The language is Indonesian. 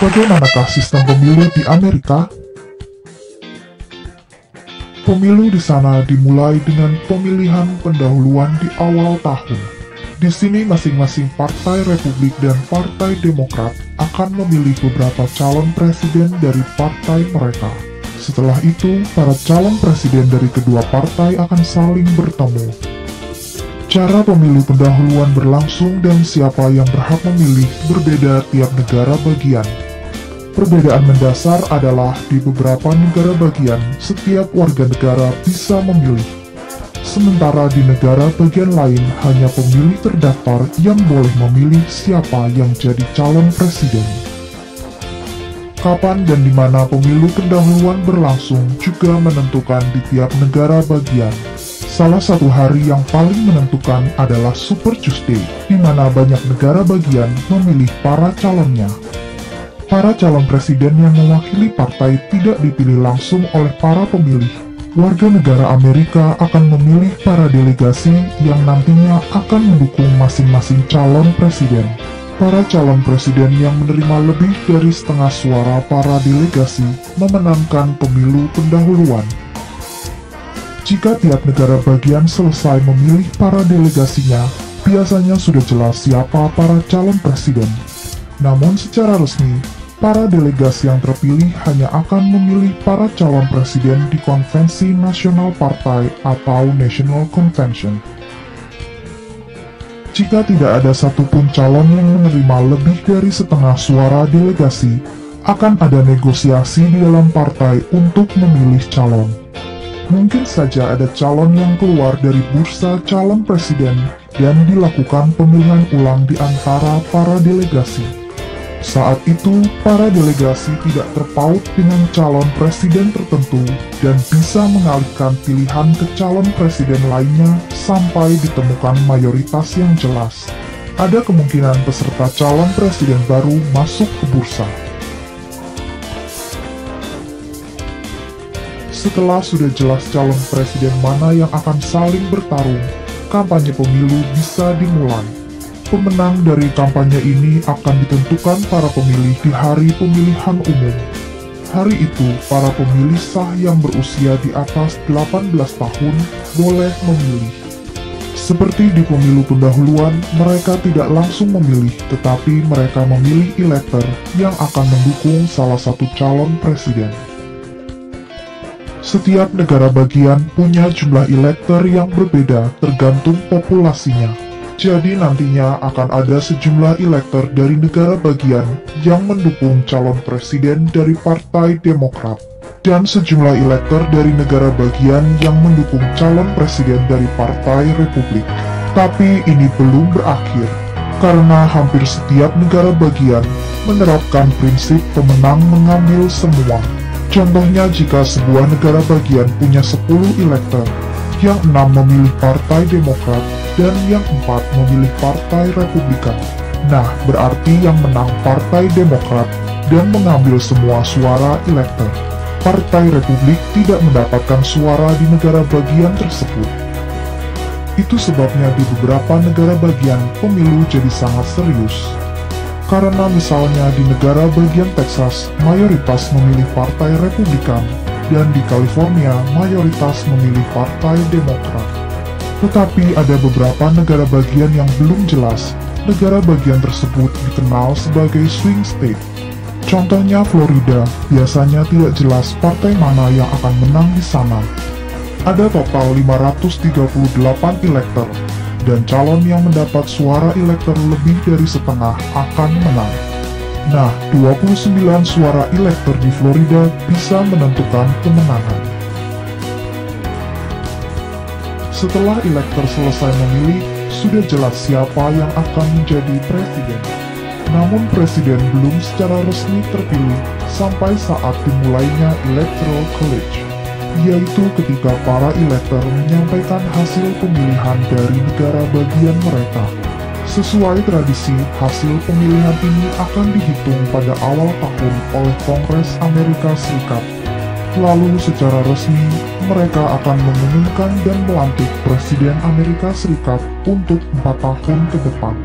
Bagaimanakah sistem pemilu di Amerika? Pemilu di sana dimulai dengan pemilihan pendahuluan di awal tahun. Di sini masing-masing Partai Republik dan Partai Demokrat akan memilih beberapa calon presiden dari partai mereka. Setelah itu, para calon presiden dari kedua partai akan saling bertemu. Cara pemilu pendahuluan berlangsung dan siapa yang berhak memilih berbeda tiap negara bagian. Perbedaan mendasar adalah di beberapa negara bagian, setiap warga negara bisa memilih. Sementara di negara bagian lain, hanya pemilih terdaftar yang boleh memilih siapa yang jadi calon presiden. Kapan dan di mana pemilu pendahuluan berlangsung juga menentukan di tiap negara bagian. Salah satu hari yang paling menentukan adalah Super Tuesday, di mana banyak negara bagian memilih para calonnya. Para calon presiden yang mewakili partai tidak dipilih langsung oleh para pemilih. Warga negara Amerika akan memilih para delegasi yang nantinya akan mendukung masing-masing calon presiden. Para calon presiden yang menerima lebih dari setengah suara para delegasi memenangkan pemilu pendahuluan. Jika tiap negara bagian selesai memilih para delegasinya, biasanya sudah jelas siapa para calon presiden. Namun secara resmi, para delegasi yang terpilih hanya akan memilih para calon presiden di konvensi nasional partai atau National Convention. Jika tidak ada satupun calon yang menerima lebih dari setengah suara delegasi, akan ada negosiasi di dalam partai untuk memilih calon. Mungkin saja ada calon yang keluar dari bursa calon presiden dan dilakukan pemilihan ulang di antara para delegasi. Saat itu, para delegasi tidak terpaut dengan calon presiden tertentu dan bisa mengalihkan pilihan ke calon presiden lainnya sampai ditemukan mayoritas yang jelas. Ada kemungkinan peserta calon presiden baru masuk ke bursa. Setelah sudah jelas calon presiden mana yang akan saling bertarung, kampanye pemilu bisa dimulai. Pemenang dari kampanye ini akan ditentukan para pemilih di hari pemilihan umum. Hari itu, para pemilih sah yang berusia di atas 18 tahun boleh memilih. Seperti di pemilu pendahuluan, mereka tidak langsung memilih, tetapi mereka memilih elektor yang akan mendukung salah satu calon presiden. Setiap negara bagian punya jumlah elektor yang berbeda tergantung populasinya. Jadi nantinya akan ada sejumlah elektor dari negara bagian yang mendukung calon presiden dari Partai Demokrat, dan sejumlah elektor dari negara bagian yang mendukung calon presiden dari Partai Republik. Tapi ini belum berakhir, karena hampir setiap negara bagian menerapkan prinsip pemenang mengambil semua. Contohnya jika sebuah negara bagian punya 10 elektor, yang 6 memilih Partai Demokrat, dan yang 4 memilih Partai Republikan. Nah, berarti yang menang Partai Demokrat dan mengambil semua suara elektor. Partai Republik tidak mendapatkan suara di negara bagian tersebut. Itu sebabnya di beberapa negara bagian pemilu jadi sangat serius. Karena misalnya di negara bagian Texas, mayoritas memilih Partai Republikan, dan di California, mayoritas memilih Partai Demokrat. Tetapi ada beberapa negara bagian yang belum jelas. Negara bagian tersebut dikenal sebagai swing state. Contohnya Florida, biasanya tidak jelas partai mana yang akan menang di sana. Ada total 538 elektor, dan calon yang mendapat suara elektor lebih dari setengah akan menang. Nah, 29 suara elektor di Florida bisa menentukan kemenangan. Setelah elektor selesai memilih, sudah jelas siapa yang akan menjadi presiden. Namun presiden belum secara resmi terpilih sampai saat dimulainya Electoral College, yaitu ketika para elektor menyampaikan hasil pemilihan dari negara bagian mereka. Sesuai tradisi, hasil pemilihan ini akan dihitung pada awal tahun oleh Kongres Amerika Serikat. Lalu secara resmi, mereka akan mengumumkan dan melantik Presiden Amerika Serikat untuk 4 tahun ke depan.